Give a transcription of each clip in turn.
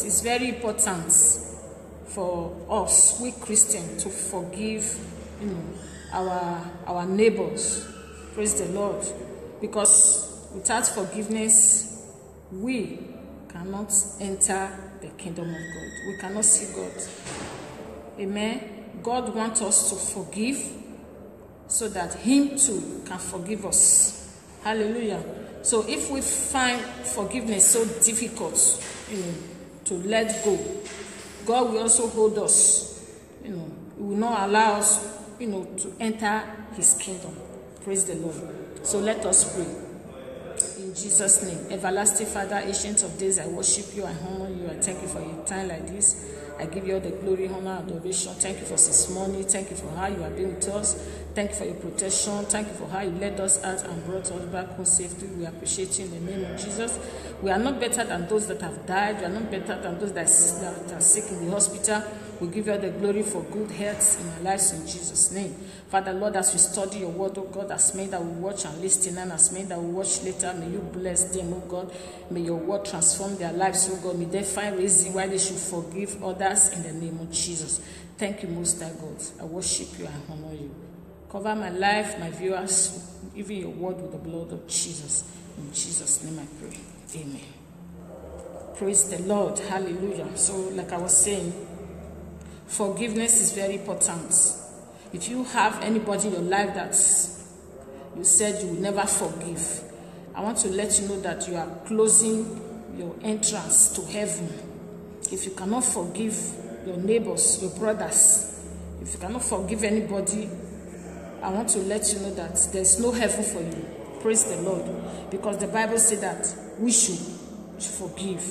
It's very important for us, we Christians, to forgive, our neighbors. Praise the Lord. Because without forgiveness, we cannot enter the kingdom of God. We cannot see God. Amen. God wants us to forgive so that Him too can forgive us. Hallelujah. So if we find forgiveness so difficult, to let go, God will also hold us. He will not allow us, to enter His kingdom. Praise the Lord. So let us pray. In Jesus' name. Everlasting Father, Ancient of Days, I worship you, I honor you, I thank you for your time like this. I give you all the glory, honor, adoration. Thank you for this morning. Thank you for how you have been with us. Thank you for your protection. Thank you for how you led us out and brought us back home safely. We appreciate you in the name of Jesus. We are not better than those that have died. We are not better than those that are sick in the hospital. We give you all the glory for good health in our lives in Jesus' name. Father, Lord, as we study your word, oh God, as many that we watch and listen, and as many that we watch later, may you bless them, oh God. May your word transform their lives, oh God. May they find reason why they should forgive others in the name of Jesus. Thank you, Most High God. I worship you and honor you. Cover my life, my viewers, even your word with the blood of Jesus. In Jesus' name I pray. Amen. Praise the Lord. Hallelujah. So, like I was saying, forgiveness is very important. If you have anybody in your life that you said you will never forgive, I want to let you know that you are closing your entrance to heaven. If you cannot forgive your neighbors, your brothers, if you cannot forgive anybody, I want to let you know that there's no heaven for you. Praise the Lord. Because the Bible said that we should forgive.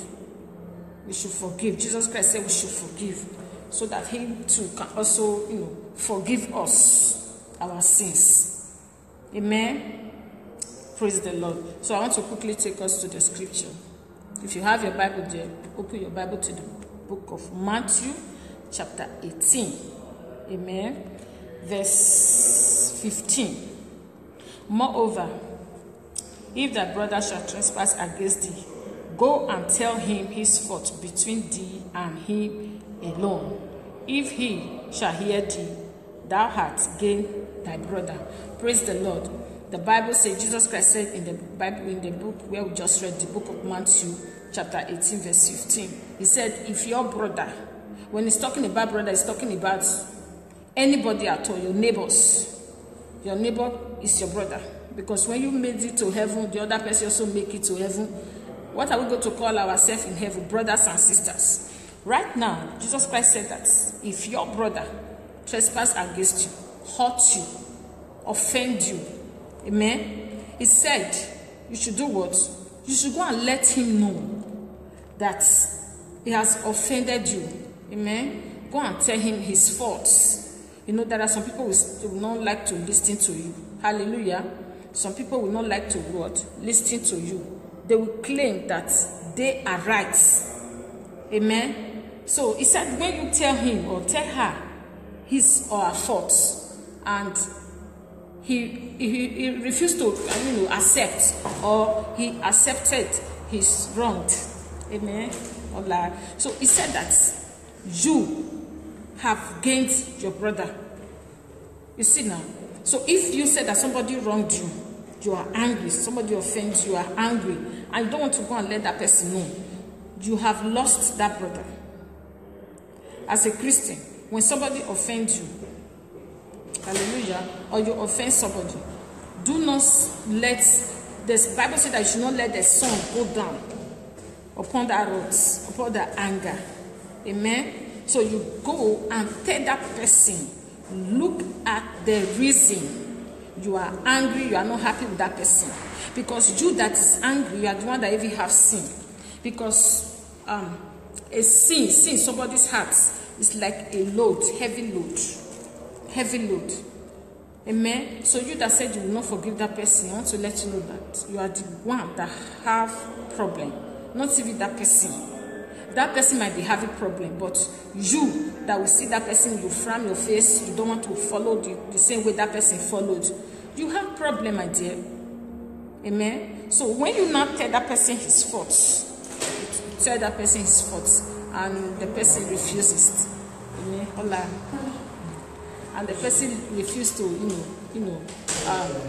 We should forgive. Jesus Christ said we should forgive, so that He too can also, forgive us our sins. Amen. Praise the Lord. So I want to quickly take us to the scripture. If you have your Bible there, open your Bible to the book of Matthew, chapter 18. Amen. Verse 15. Moreover, if thy brother shall trespass against thee, go and tell him his fault between thee and him alone. If he shall hear thee, thou hast gained thy brother. Praise the Lord. The Bible says, Jesus Christ said in the Bible, in the book where we just read, the book of Matthew, chapter 18, verse 15, he said, if your brother, when he's talking about brother, he's talking about anybody at all, your neighbors. Your neighbor is your brother. Because when you made it to heaven, the other person also make it to heaven. What are we going to call ourselves in heaven? Brothers and sisters. Right now, Jesus Christ said that if your brother trespass against you, hurt you, offend you, amen, he said you should do what? You should go and let him know that he has offended you. Amen. Go and tell him his faults. There are some people who will not like to listen to you. Hallelujah. Some people will not like to what? Listen to you. They will claim that they are right. Amen. So he said, when you tell him or tell her his or her faults, and he refused to accept, or he accepted his wrong. Amen. So he said that you have gained your brother. You see now. So if you said that somebody wronged you, you are angry. Somebody offends you, are angry, and you don't want to go and let that person know, you have lost that brother. As a Christian, when somebody offends you, hallelujah, or you offend somebody, do not let this Bible says that you should not let the sun go down upon that wrath, upon that anger. Amen. So you go and tell that person, look at the reason you are angry, you are not happy with that person. Because you that is angry, you are the one that even have sin. Because a sin in somebody's heart is like a load, heavy load. Amen. So you that said you will not forgive that person, I want to let you know that you are the one that have problem, not even that person. That person might be having problem, but you that will see that person, you frown your face, you don't want to follow the same way that person followed. You have problem, my dear. Amen. So when you now tell that person his faults, tell that person his faults, and the person refuses, and the person refuses to,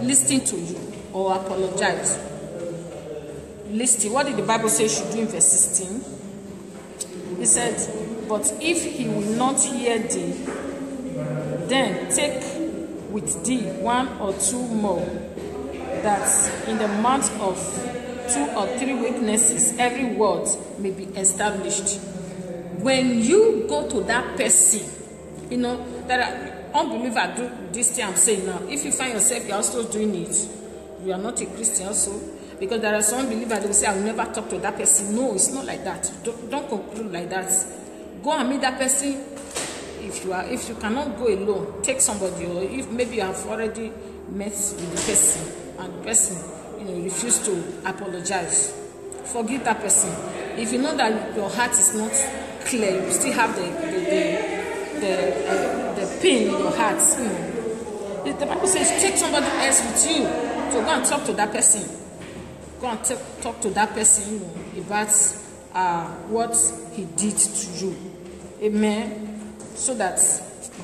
listen to you or apologize. Listen, what did the Bible say you should do in verse 16? He said, but if he will not hear thee, then take with thee 1 or 2 more, that in the mouth of 2 or 3 witnesses every word may be established. When you go to that person, that unbeliever do this thing I'm saying now. If you find yourself you're also doing it, you are not a Christian also. Because there are some unbelievers that will say, I will never talk to that person. No, it's not like that. Don't conclude like that. Go and meet that person. If you cannot go alone, take somebody, or if maybe you have already met with the person and the person refuse to apologize, forgive that person. If you know that your heart is not clear, you still have the pain in your heart. The Bible says take somebody else with you, so go and talk to that person. Go and talk to that person about what he did to you. Amen. So that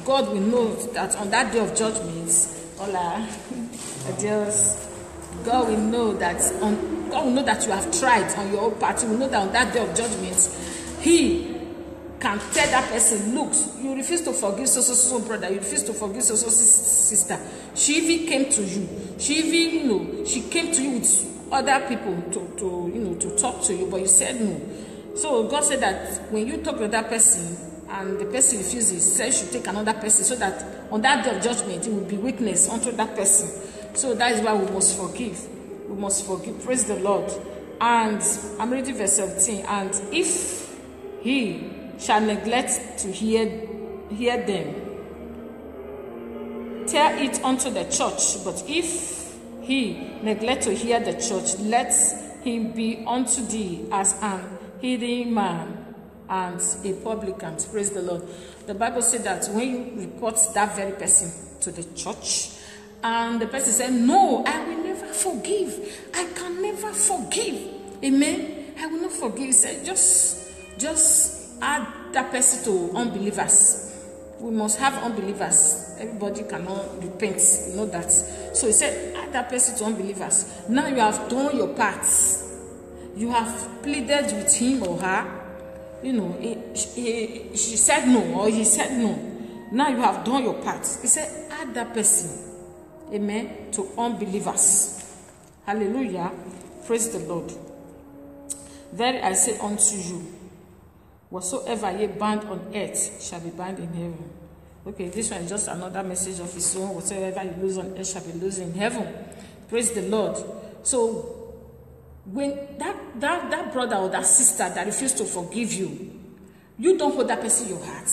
God will know that on that day of judgment, God will know that you have tried on your own part. You will know that on that day of judgment, He can tell that person, look, you refuse to forgive so brother, you refuse to forgive so sister. She even came to you. She came to you with other people to talk to you, but you said no. So God said that when you talk to that person and the person refuses, says you should take another person, so that on that day of judgment it will be weakness unto that person. So that is why we must forgive. We must forgive. Praise the Lord. And I'm reading verse 17. And if he shall neglect to hear them, tell it unto the church. But if he neglect to hear the church, let him be unto thee as an hidden man and a publican. Praise the Lord. The Bible said that when you report that very person to the church, and the person said, no, I will never forgive. I can never forgive. Amen. I will not forgive. He said, just add that person to unbelievers. We must have unbelievers. Everybody cannot repent. You know that. So he said, add that person to unbelievers. Now you have done your part. You have pleaded with him or her. She said no, or he said no. Now you have done your part. He said, add that person, amen, to unbelievers. Hallelujah. Praise the Lord. Verily I say unto you, whatsoever ye bind on earth shall be bound in heaven. Okay, this one is just another message of his own. Whatsoever you lose on earth shall be loosed in heaven. Praise the Lord. So when that brother or that sister that refused to forgive you, you don't hold that person in your heart.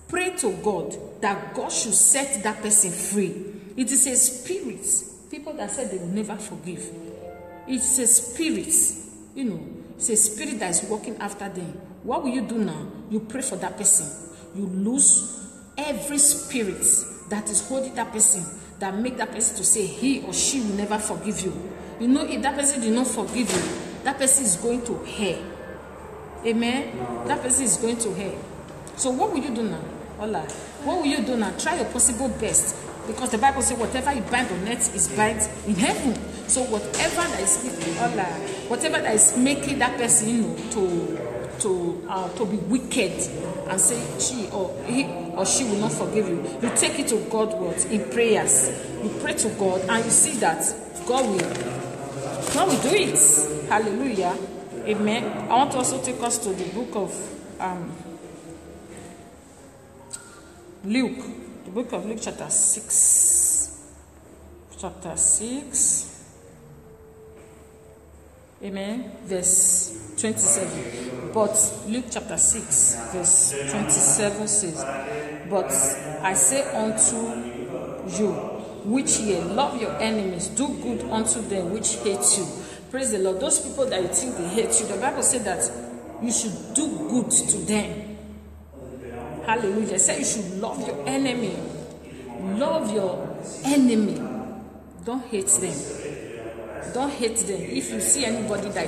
Pray to God that God should set that person free. It is a spirit. People that said they will never forgive. It's a spirit. It's a spirit that is working after them. What will you do now? You pray for that person. You lose every spirit that is holding that person, that make that person to say he or she will never forgive you. If that person did not forgive you, that person is going to hell. Amen? That person is going to hell. So what will you do now? What will you do now? Try your possible best. Because the Bible says whatever you bind on earth is bound in heaven. So whatever that is making that person to be wicked and say he or she will not forgive you, you take it to God's word in prayers. You pray to God and you see that God will do it. Hallelujah. Amen. I want to also take us to the book of Luke. The book of Luke chapter 6. Chapter 6. Amen. Verse 27. But Luke chapter 6 verse 27 says, but I say unto you, which ye love your enemies, do good unto them which hate you. Praise the Lord. Those people that you think they hate you, the Bible said that you should do good to them. Hallelujah. Say you should love your enemy. Love your enemy. Don't hate them. Don't hate them. If you see anybody that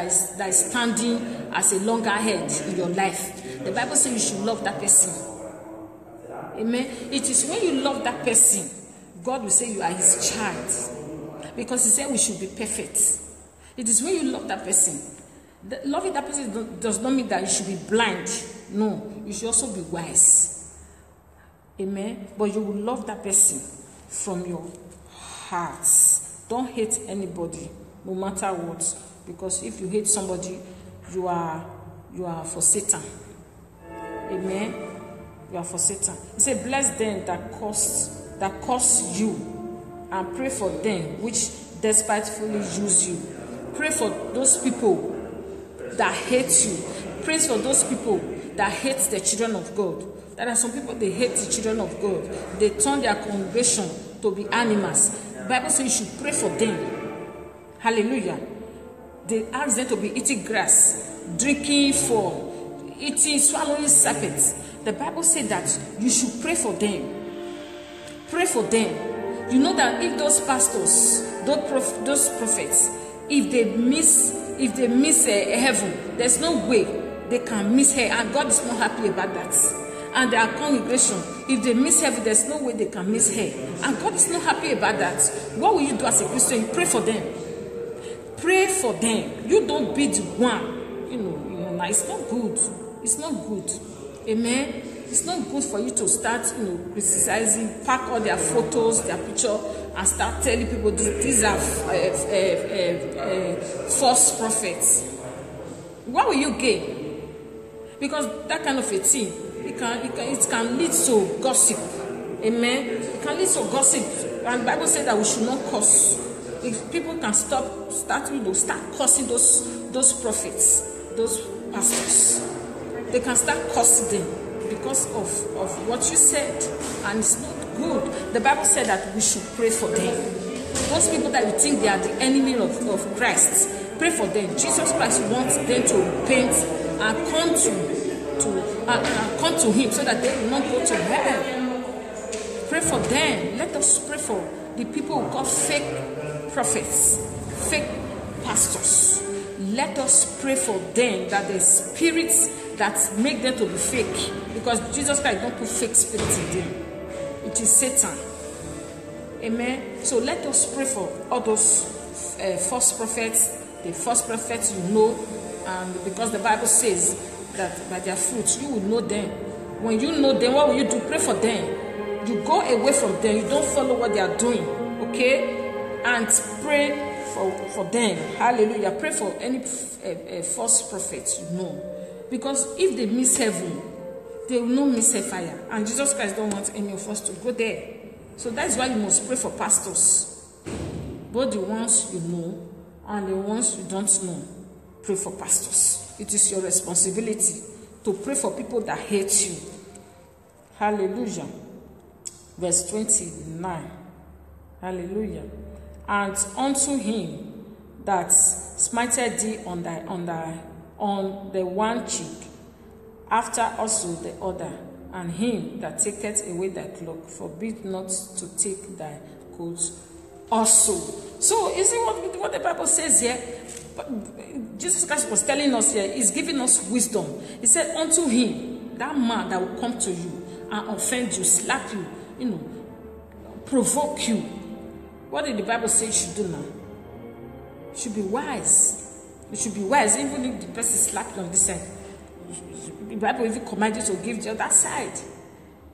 is standing as a loggerhead in your life, the Bible says you should love that person. Amen. It is when you love that person, God will say you are his child. Because he said we should be perfect. It is when you love that person. Loving that person does not mean that you should be blind. No, you should also be wise. Amen. But you will love that person from your heart. Don't hate anybody, no matter what. Because if you hate somebody, you are for Satan. Amen. You are for Satan. He said, bless them that curse you, and pray for them which despitefully use you. Pray for those people that hate you. Pray for those people that hate the children of God. There are some people, they hate the children of God. They turn their congregation to be animals. The Bible says you should pray for them. Hallelujah. They ask them to be eating grass, drinking for, eating, swallowing serpents. The Bible says that you should pray for them. Pray for them. You know that if those pastors, those prophets, if they miss heaven, there's no way they can miss her, and God is not happy about that. And their congregation, if they miss heaven, there's no way they can miss her, and God is not happy about that. What will you do as a Christian? You pray for them. Pray for them. You don't be the one. You know, it's not good. It's not good. Amen. It's not good for you to start, criticizing, pack all their photos, their picture, and start telling people these are false prophets. What will you gain? Because that kind of a thing, it can lead to gossip. Amen. It can lead to gossip, and the Bible says that we should not curse. If people can start cursing those prophets, those pastors, they can start cursing them because of what you said, and it's not good. The Bible said that we should pray for them. Those people that you think they are the enemy of Christ, pray for them. Jesus Christ wants them to repent and come to him so that they will not go to hell. Pray for them. Let us pray for the people who call fake prophets, fake pastors. Let us pray for them, that the spirits that make them to be fake, because Jesus Christ don't put fake spirits in them. It is Satan. Amen. So let us pray for all those false prophets, the false prophets and because the Bible says that by their fruits you will know them. When you know them, what will you do? Pray for them. You go away from them. You don't follow what they are doing. Okay? And pray for them. Hallelujah. Pray for any false prophets because if they miss heaven, they will not miss hellfire, and Jesus Christ don't want any of us to go there. So that's why you must pray for pastors, both the ones you know and the ones you don't know. Pray for pastors. It is your responsibility to pray for people that hate you. Hallelujah. Verse 29. Hallelujah. And unto him that smited thee on the one cheek, after also the other, and him that taketh away thy cloak, forbid not to take thy coat also. So, you see what the Bible says here? Jesus Christ was telling us here, he's giving us wisdom. He said, unto him, that man that will come to you and offend you, slap you, provoke you. What did the Bible say you should do now? You should be wise. You should be wise, even if the person slapped you on this side. The Bible even commands you to give the other side.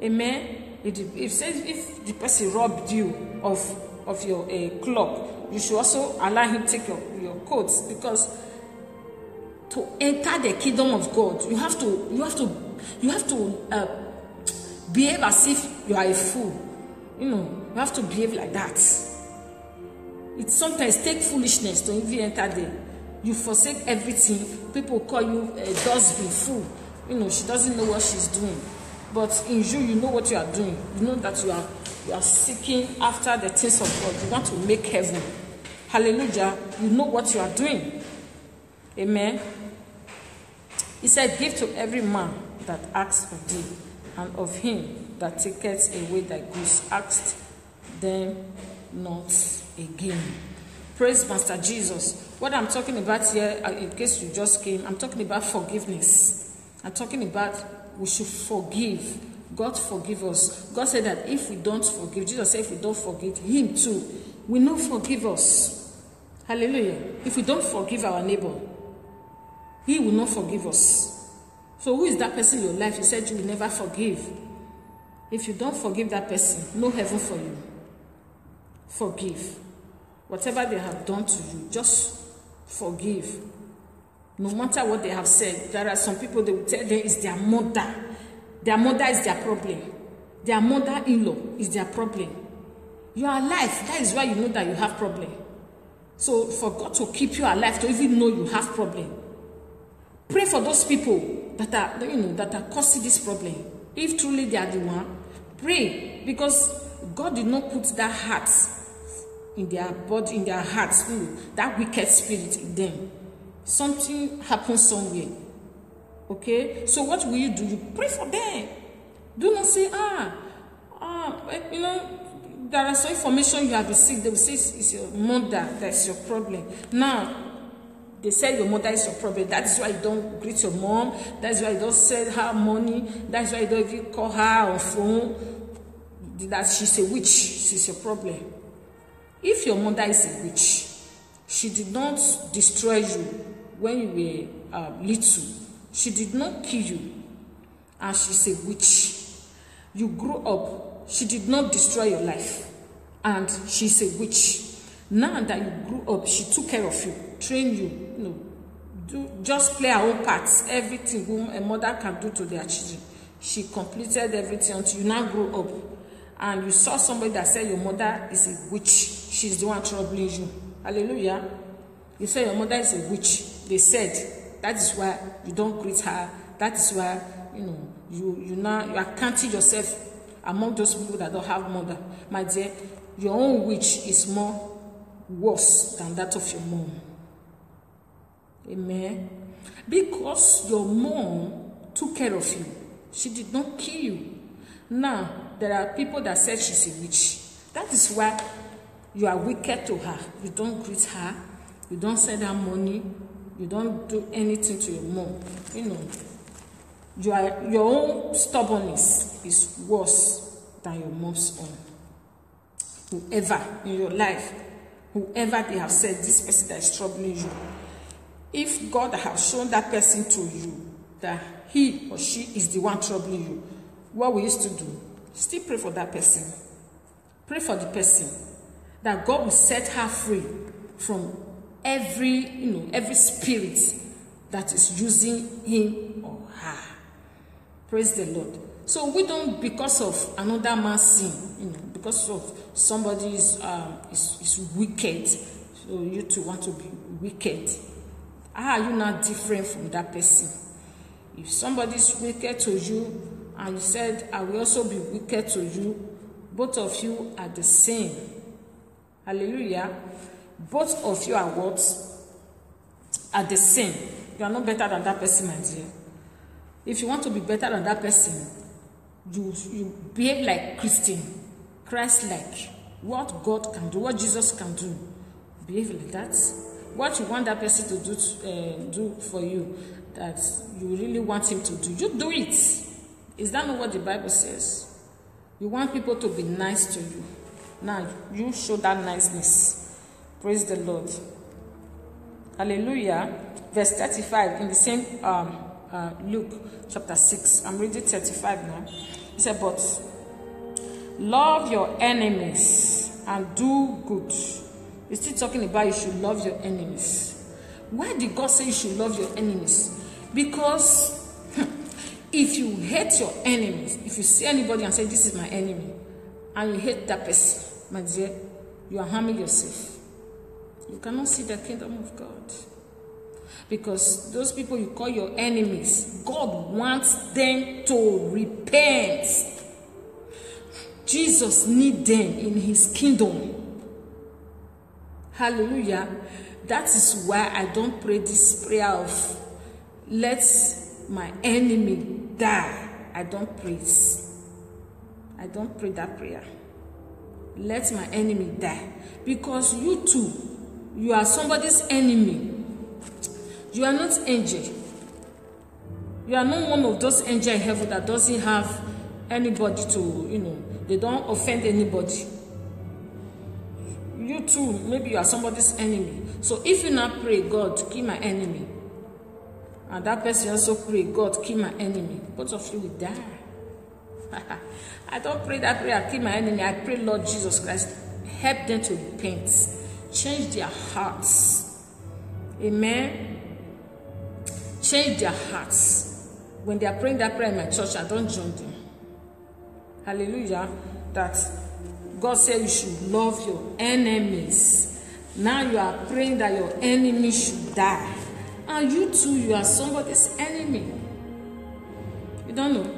Amen. It says if the person robbed you of your cloak, you should also allow him to take your coats, because to enter the kingdom of God, you have to behave as if you are a fool. You have to behave like that. It sometimes takes foolishness to even enter there. You forsake everything. People call you a dustbin, fool. She doesn't know what she's doing. But in you know what you are doing. You know that you are seeking after the things of God. You want to make heaven. Hallelujah. You know what you are doing. Amen. He said, give to every man that asks of thee, and of him that taketh away thy goods, ask them not again. Praise Master Jesus. What I'm talking about here, in case you just came, I'm talking about forgiveness. I'm talking about we should forgive. God forgive us. God said that if we don't forgive, Jesus said if we don't forgive him too, will not forgive us. Hallelujah. If we don't forgive our neighbor, he will not forgive us. So who is that person in your life? You said you will never forgive. If you don't forgive that person, no heaven for you. Forgive. Whatever they have done to you, just forgive. No matter what they have said, there are some people, they will tell them it's their mother. Their mother is their problem. Their mother-in-law is their problem. You are alive. That is why you know that you have problem. So for God to keep you alive, to even know you have problem, pray for those people that are, that are causing this problem. If truly they are the one, pray, because God did not put that heart in their body, in their hearts, that wicked spirit in them. Something happens somewhere. Okay? So what will you do? You pray for them. Do not say, there are some information you have received. They will say it's your mother that's your problem. Now, they say your mother is your problem. That is why you don't greet your mom. That is why you don't send her money. That is why you don't even call her on phone. That she's a witch. She's your problem. If your mother is a witch, she did not destroy you when you were little. She did not kill you, and she's a witch. You grew up. She did not destroy your life, and she's a witch. Now that you grew up, she took care of you, trained you. Just play her own parts. Everything a mother can do to their children, she completed everything until you now grew up, and you saw somebody that said your mother is a witch. She's the one troubling you. Hallelujah. You say your mother is a witch. They said that is why you don't greet her. That is why you are counting yourself among those people that don't have mother. My dear, your own witch is more worse than that of your mom. Amen. Because your mom took care of you. She did not kill you. Now, there are people that said she's a witch. That is why you are wicked to her. You don't greet her. You don't send her money. You don't do anything to your mom. Your own stubbornness is worse than your mom's own. Whoever in your life, whoever they have said, this person that is troubling you, if God has shown that person to you that he or she is the one troubling you, what we used to do, still pray for that person. Pray for the person that God will set her free from every spirit that is using him or her. Praise the Lord. So we don't, because of another man's sin, because of somebody is wicked, so you too want to be wicked. How are you not different from that person? If somebody is wicked to you, and you said, I will also be wicked to you, both of you are the same. Hallelujah. Both of you are what? Are the same. You are not better than that person, my dear. If you want to be better than that person, you behave like Christian, Christ-like. What God can do, what Jesus can do, behave like that. What you want that person to do for you, that you really want him to do, you do it. Is that not what the Bible says? You want people to be nice to you. Now, you show that niceness. Praise the Lord. Hallelujah. Verse 35 in the same Luke chapter 6. I'm reading 35 now. He said, but love your enemies and do good. He's still talking about you should love your enemies. Why did God say you should love your enemies? Because if you hate your enemies, if you see anybody and say, this is my enemy, and you hate that person, my dear, you are harming yourself. You cannot see the kingdom of God. Because those people you call your enemies, God wants them to repent. Jesus needs them in his kingdom. Hallelujah. That is why I don't pray this prayer of let my enemy die. I don't pray it. I don't pray that prayer. Let my enemy die. Because you too, you are somebody's enemy. You are not angel. You are not one of those angels in heaven that doesn't have anybody to, they don't offend anybody. You too, maybe you are somebody's enemy. So if you now pray, God, kill my enemy, and that person also pray, God, kill my enemy, both of you will die. I don't pray that prayer, kill my enemy. I pray, Lord Jesus Christ, help them to repent, change their hearts. Amen. Change their hearts. When they are praying that prayer in my church, I don't join them. Hallelujah. That God said you should love your enemies. Now you are praying that your enemy should die. And you too, you are somebody's enemy. You don't know.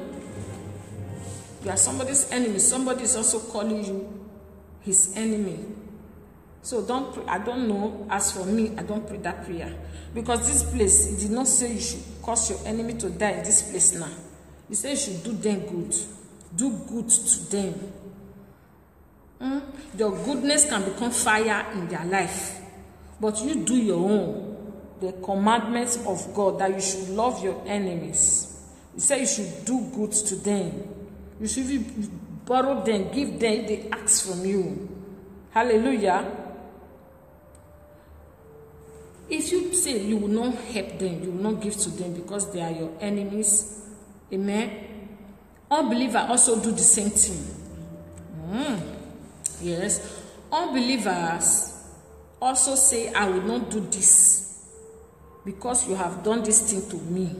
You are somebody's enemy. Somebody is also calling you his enemy. So don't pray. I don't know. As for me, I don't pray that prayer. Because this place, it did not say you should cause your enemy to die in this place now. It said you should do them good. Do good to them. Your goodness can become fire in their life. But you do your own. The commandments of God that you should love your enemies. He said you should do good to them. You should borrow them, give them, they ask from you. Hallelujah. If you say you will not help them, you will not give to them because they are your enemies. Amen. Unbelievers also do the same thing. Yes. Unbelievers also say, I will not do this because you have done this thing to me.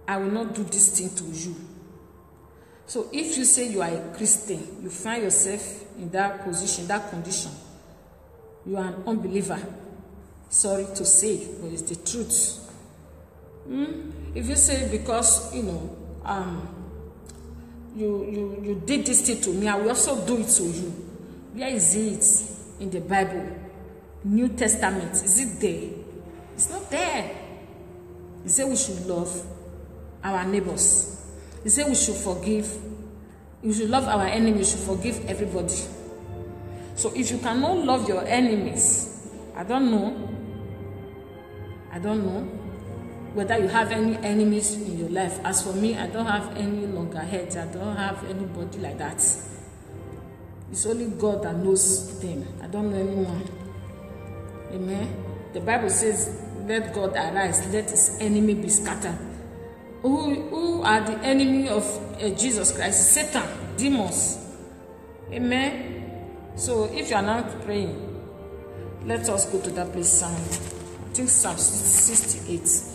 I will not do this thing to you. So if you say you are a Christian, you find yourself in that position, that condition, you are an unbeliever. Sorry to say, but it's the truth. If you say because you did this thing to me, I will also do it to you. Where is it in the Bible? New Testament, is it there? It's not there. He said we should love our neighbors. He said we should forgive. We should love our enemies. We should forgive everybody. So if you cannot love your enemies, I don't know whether you have any enemies in your life. As for me, I don't have any loggerheads. I don't have anybody like that. It's only God that knows them. I don't know anyone. Amen. The Bible says, let God arise, let his enemy be scattered. Who are the enemy of Jesus Christ? Satan, demons. Amen. So if you are not praying, let us go to that place. Psalm, I think Psalm 68.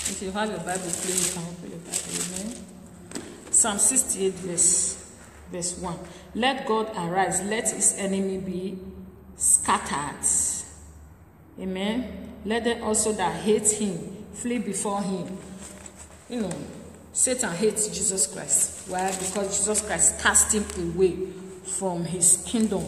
If you have your Bible, please you can open your Bible. Amen. Psalm 68 verse 1. Let God arise, let his enemy be scattered. Amen. Let them also that hate him flee before him. Satan hates Jesus Christ. Why? Because Jesus Christ cast him away from his kingdom.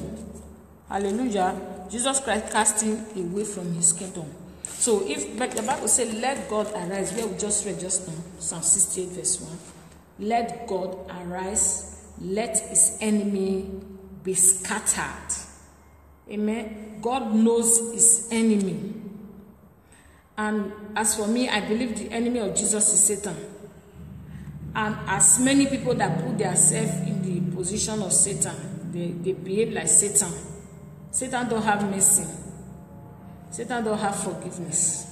Hallelujah. Jesus Christ cast him away from his kingdom. So if the Bible says, let God arise, where we just read just now, Psalm 68 verse 1. Let God arise, let his enemy be scattered. Amen. God knows his enemy. And as for me, I believe the enemy of Jesus is Satan. And as many people that put themselves in the position of Satan, they behave like Satan. Satan don't have mercy. Satan don't have forgiveness.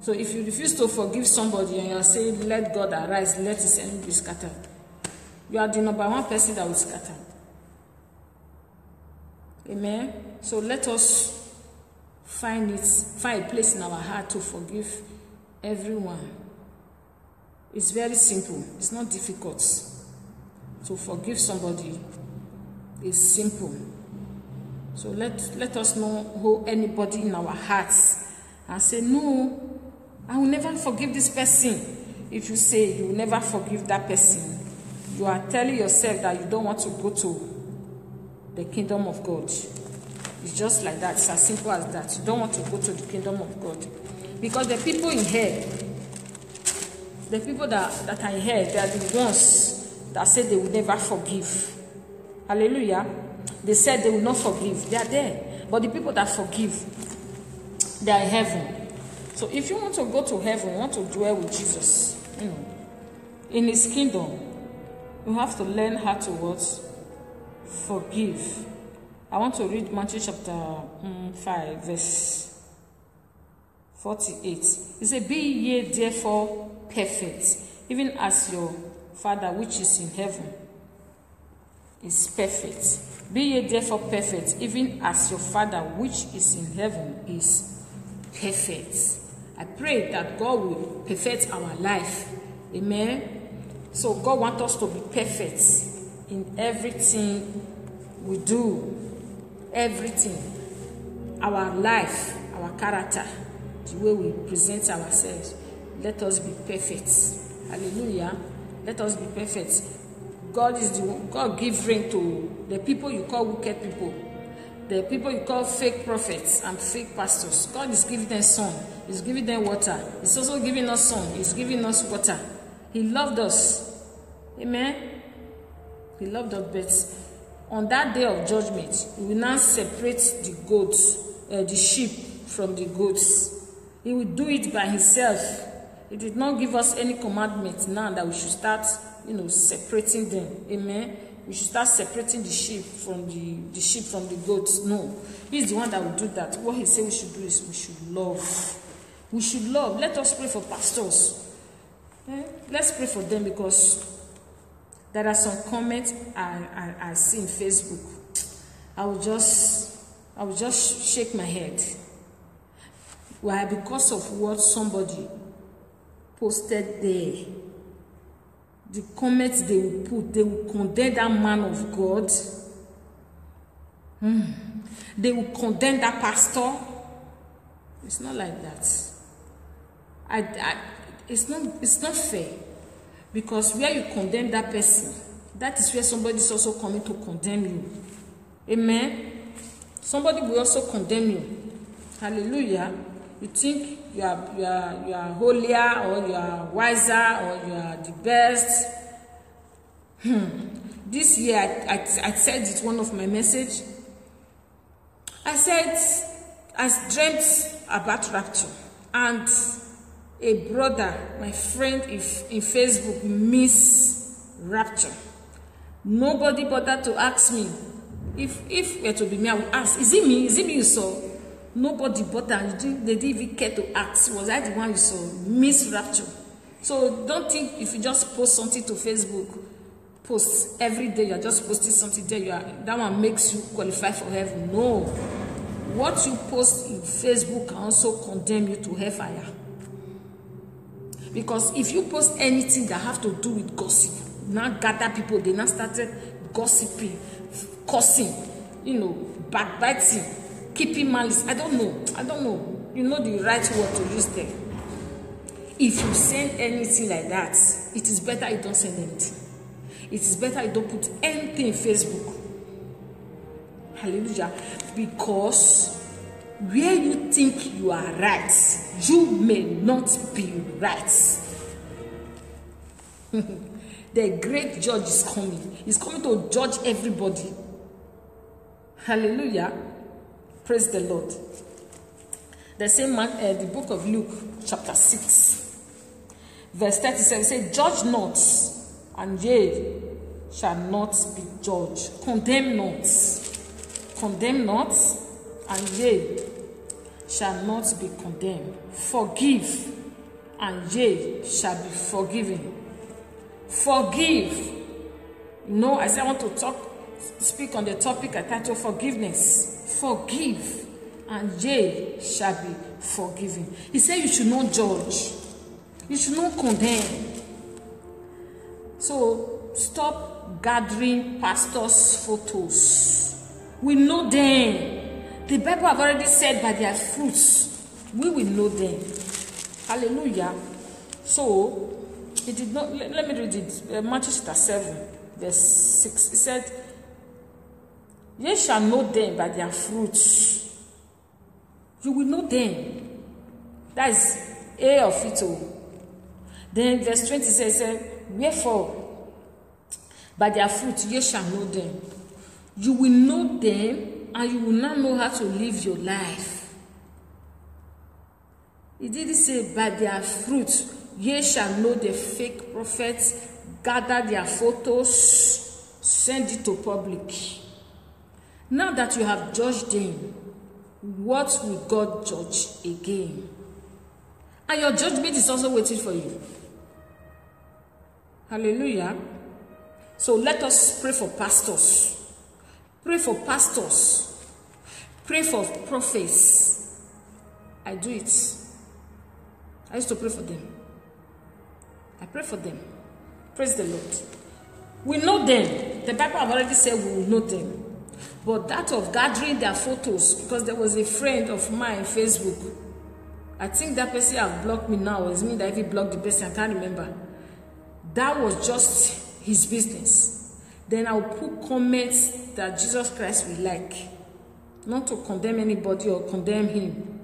So if you refuse to forgive somebody and you are saying, let God arise, let his enemy be scattered, you are the number one person that will scatter. Amen. So let us find a place in our heart to forgive everyone. It's very simple. It's not difficult. To forgive somebody is simple. So let us not hold anybody in our hearts and say, no, I will never forgive this person. If you say you will never forgive that person, you are telling yourself that you don't want to go to the kingdom of God. It's just like that. It's as simple as that. You don't want to go to the kingdom of God. Because the people in hell, The people that are here, they are the ones that say they will never forgive. Hallelujah. They said they will not forgive. They are there. But the people that forgive, they are in heaven. So if you want to go to heaven, you want to dwell with Jesus, in his kingdom, you have to learn how to what? Forgive. I want to read Matthew chapter 5, verse 48. It says, be ye therefore perfect, even as your Father which is in heaven is perfect. Be ye therefore perfect, even as your Father which is in heaven is perfect. I pray that God will perfect our life. Amen. So God wants us to be perfect in everything we do. Everything. Our life, our character, the way we present ourselves. Let us be perfect. Hallelujah. Let us be perfect. God gives rain to the people you call wicked people. The people you call fake prophets and fake pastors. God is giving them sun. He's giving them water. He's also giving us sun. He's giving us water. He loved us. Amen. He loved us. But on that day of judgment, he will now separate the goats, the sheep from the goats. He will do it by himself. He did not give us any commandment now that we should start, separating them. Amen. We should start separating the sheep from the goats. No. He's the one that will do that. What he said we should do is we should love. We should love. Let us pray for pastors. Let's pray for them, because there are some comments I see in Facebook. I will just shake my head. Why? Because of what somebody posted there. The comments they will put, they will condemn that man of God. They will condemn that pastor. It's not like that. It's not fair. Because where you condemn that person, that is where somebody is also coming to condemn you. Amen. Somebody will also condemn you. Hallelujah. You think you are holier, or you are wiser, or you are the best. This year I said it, one of my message. I said I dreamt about rapture, and a brother, my friend in Facebook, missed rapture. Nobody bothered to ask me. If it were to be me, I would ask, is it me? Is it me you saw? Nobody bothered. They didn't even care to ask. Was I the one you saw? Miss rapture. So don't think if you just post something to Facebook, post every day, you're just posting something there, that one makes you qualify for heaven. No. What you post in Facebook can also condemn you to hellfire. Because if you post anything that have to do with gossip, now gather people, they now started gossiping, cursing, backbiting, keeping malice. I don't know. You know the right word to use there. If you send anything like that, it is better you don't send anything. It is better you don't put anything in Facebook. Hallelujah. Because where you think you are right, you may not be right. The great judge is coming. He's coming to judge everybody. Hallelujah. Praise the Lord. The same man, the book of Luke, chapter 6, verse 37 says, judge not, and ye shall not be judged. Condemn not, and ye shall not be condemned. Forgive, and ye shall be forgiven. Forgive. I said I want to speak on the topic I titled forgiveness. Forgive, and ye shall be forgiven. He said you should not judge. You should not condemn. So stop gathering pastors' photos. We know them. The Bible have already said by their fruits, we will know them. Hallelujah. So, it did not, let me read it. Matthew chapter 7, verse 6. It said, ye shall know them by their fruits. You will know them. That is A of it all. Then verse 20 says, wherefore, by their fruit ye shall know them. You will know them, and you will not know how to live your life. He didn't say, by their fruit ye shall know the fake prophets, gather their photos, send it to public. Now that you have judged them, what will God judge again? And your judgment is also waiting for you. Hallelujah. So let us pray for pastors. Pray for pastors. Pray for prophets. I do it. I used to pray for them. I pray for them. Praise the Lord. We know them. The Bible have already said we will know them. But that of gathering their photos, because there was a friend of mine on Facebook. I think that person have blocked me now. It's me that even blocked the person. I can't remember. That was just his business. Then I'll put comments that Jesus Christ will like. Not to condemn anybody or condemn him.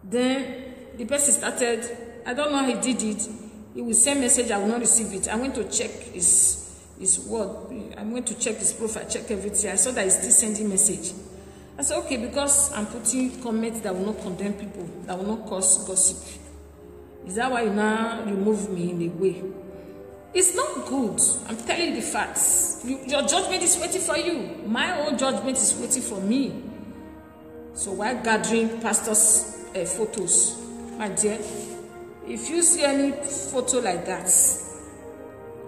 Then the person started, I don't know how he did it. He will send message, I will not receive it. I went to check his word. I went to check his profile, check everything. I saw that he's still sending message. I said, okay, because I'm putting comments that will not condemn people, that will not cause gossip. Is that why you now remove me in a way? It's not good. I'm telling you the facts. Your judgment is waiting for you. My own judgment is waiting for me. So while gathering pastors' photos, my dear, if you see any photo like that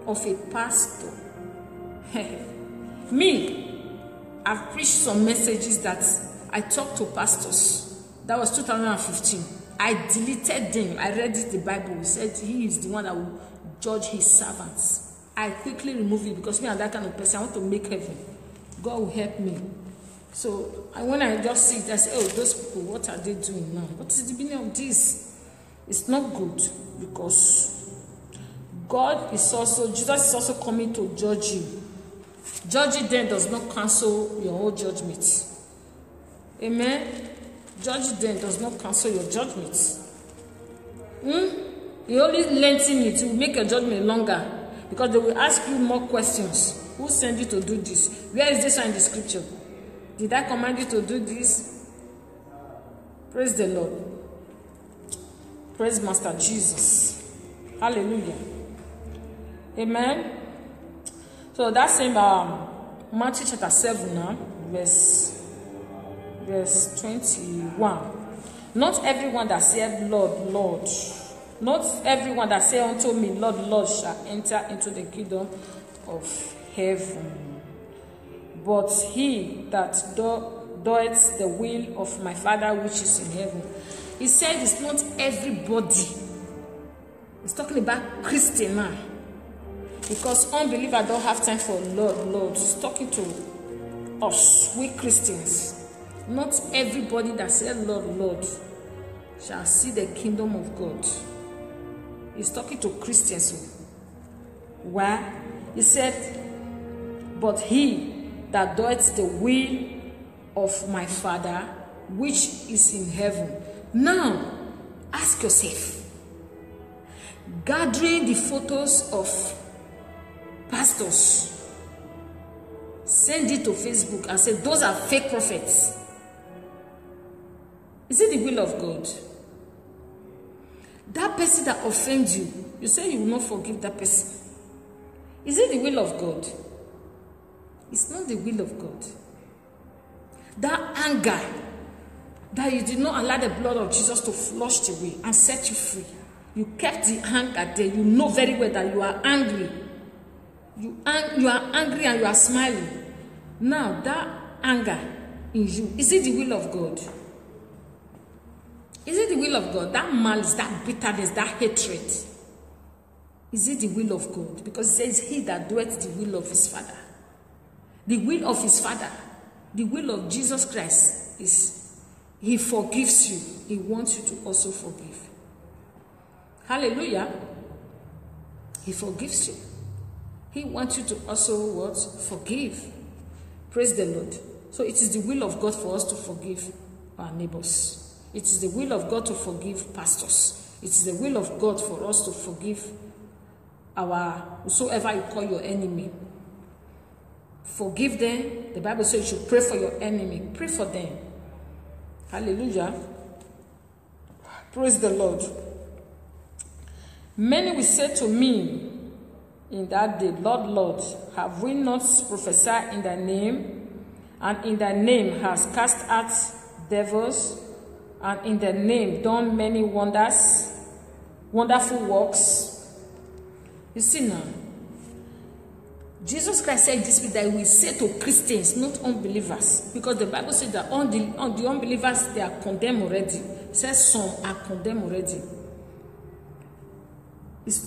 of a pastor, me, I've preached some messages that I talked to pastors. That was 2015. I deleted them. I read it in the Bible. He said he is the one that will judge his servants. I quickly removed it because me and that kind of person, I want to make heaven. God will help me. So when I just see it, I say, oh, those people, what are they doing now? What is the meaning of this? It's not good, because God is also, Jesus is also coming to judge you. Judging them does not cancel your whole judgment. Amen? Judging them does not cancel your judgment. You only lengthen it to make your judgment longer, because they will ask you more questions. Who sent you to do this? Where is this in the scripture? Did I command you to do this? Praise the Lord. Praise Master Jesus. Hallelujah. Amen. So that's in Matthew chapter 7 now, verse 21. Not everyone that said, Lord, Lord, not everyone that said unto me, Lord, Lord, shall enter into the kingdom of heaven, but he that doeth the will of my Father which is in heaven. He said it's not everybody. He's talking about Christian now. Because unbelievers don't have time for Lord, Lord. He's talking to us, we Christians. Not everybody that said Lord, Lord shall see the kingdom of God. He's talking to Christians. Why? He said, but he that doeth the will of my Father which is in heaven. Now, ask yourself, gathering the photos of pastors, send it to Facebook and say, those are fake prophets. Is it the will of God? That person that offends you, you say you will not forgive that person. Is it the will of God? It's not the will of God. That anger that you did not allow the blood of Jesus to flush away and set you free. You kept the anger there. You know very well that you are angry. You are angry and you are smiling. Now that anger in you, is it the will of God? Is it the will of God? That malice, that bitterness, that hatred, is it the will of God? Because it says he that doeth the will of his Father. The will of his Father, the will of Jesus Christ is he forgives you. He wants you to also forgive. Hallelujah. He forgives you. He wants you to also what? Forgive. Praise the Lord. So it is the will of God for us to forgive our neighbors. It is the will of God to forgive pastors. It is the will of God for us to forgive whosoever you call your enemy. Forgive them. The Bible says you should pray for your enemy. Pray for them. Hallelujah. Praise the Lord. Many will say to me in that day, Lord, Lord, have we not prophesied in thy name, and in thy name has cast out devils, and in thy name done many wonders, wonderful works? You see now, Jesus Christ said this that we say to Christians, not unbelievers, because the Bible says that on the unbelievers, they are condemned already. It says some are condemned already.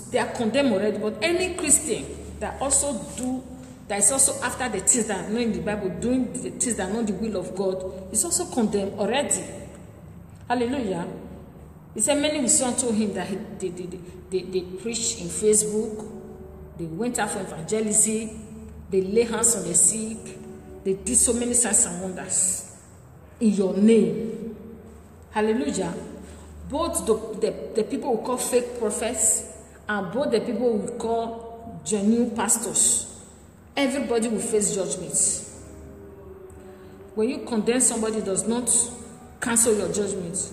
They are condemned already, but any Christian that is also after the things that are not in the Bible, doing the things that are not the will of God, is also condemned already. Hallelujah. He said many will say unto him that they preach in Facebook, they went out for evangelism, they lay hands on the sick, they did so many signs and wonders in your name. Hallelujah. Both the people who call fake prophets and both the people who call genuine pastors, everybody will face judgment. When you condemn somebody, does not cancel your judgment.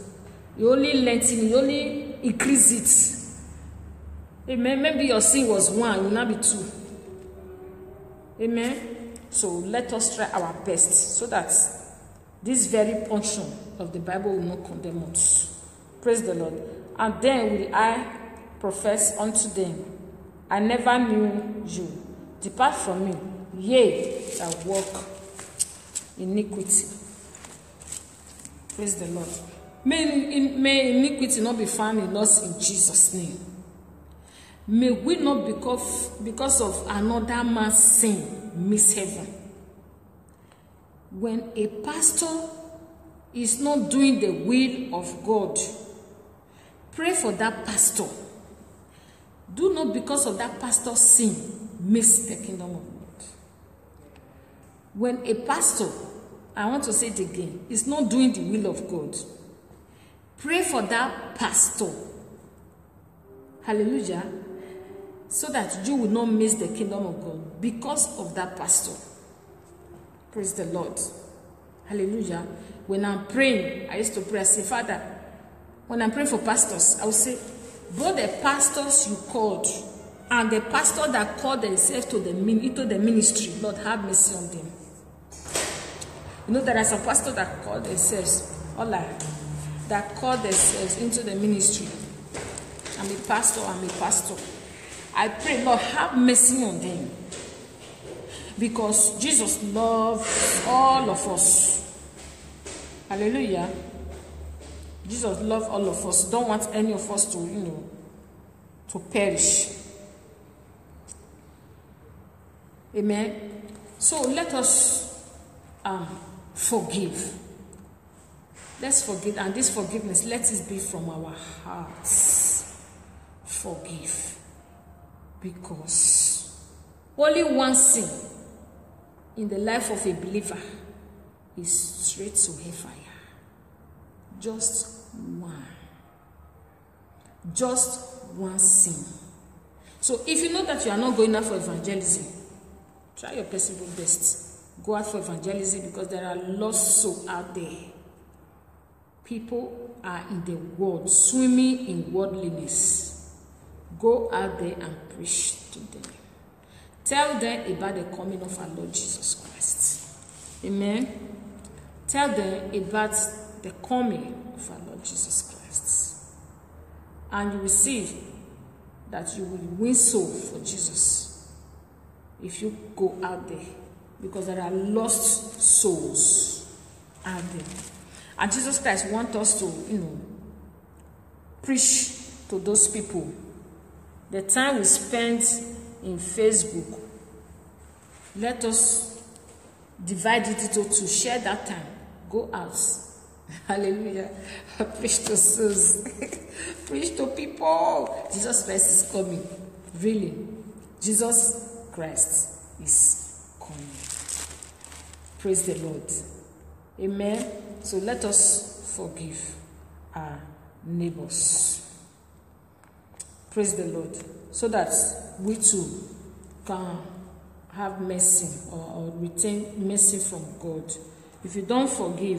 You only lengthen, you only increase it. Amen. Maybe your sin was 1, it will not be 2. Amen. So let us try our best so that this very portion of the Bible will not condemn us. Praise the Lord. And then will I profess unto them, I never knew you. Depart from me, ye that walk iniquity. Praise the Lord. May iniquity not be found in us in Jesus' name. May we not, because of another man's sin, miss heaven. When a pastor is not doing the will of God, pray for that pastor. Do not, because of that pastor's sin, miss the kingdom of God. When a pastor, I want to say it again, is not doing the will of God, pray for that pastor. Hallelujah. So that you will not miss the kingdom of God because of that pastor. Praise the Lord. Hallelujah. When I'm praying, I used to pray, I say, Father, when I'm praying for pastors, I will say, both the pastors you called and the pastor that called themselves into the ministry, Lord, have mercy on them. You know, there are some pastors that call themselves, that call themselves into the ministry. I'm a pastor. I pray, Lord, have mercy on them. Because Jesus loves all of us. Hallelujah. Jesus loves all of us. Don't want any of us to perish. Amen. So let us forgive. Let's forgive, and this forgiveness, let it be from our hearts. Forgive. Because only one sin in the life of a believer is straight to hellfire. Just one. Just one sin. So if you know that you are not going out for evangelism, try your possible best. Go out for evangelism, because there are lost souls out there. People are in the world, swimming in worldliness. Go out there and preach to them. Tell them about the coming of our Lord Jesus Christ. Amen. Tell them about the coming of our Lord Jesus Christ. And you will see that you will win soul for Jesus if you go out there. Because there are lost souls out there. And Jesus Christ wants us to, preach to those people. The time we spend in Facebook, let us divide it into two. Share that time. Go out. Hallelujah. Preach to souls. Preach to people. Jesus Christ is coming. Really. Jesus Christ is coming. Praise the Lord. Amen. So let us forgive our neighbors. Praise the Lord. So that we too can have mercy or retain mercy from God. If you don't forgive,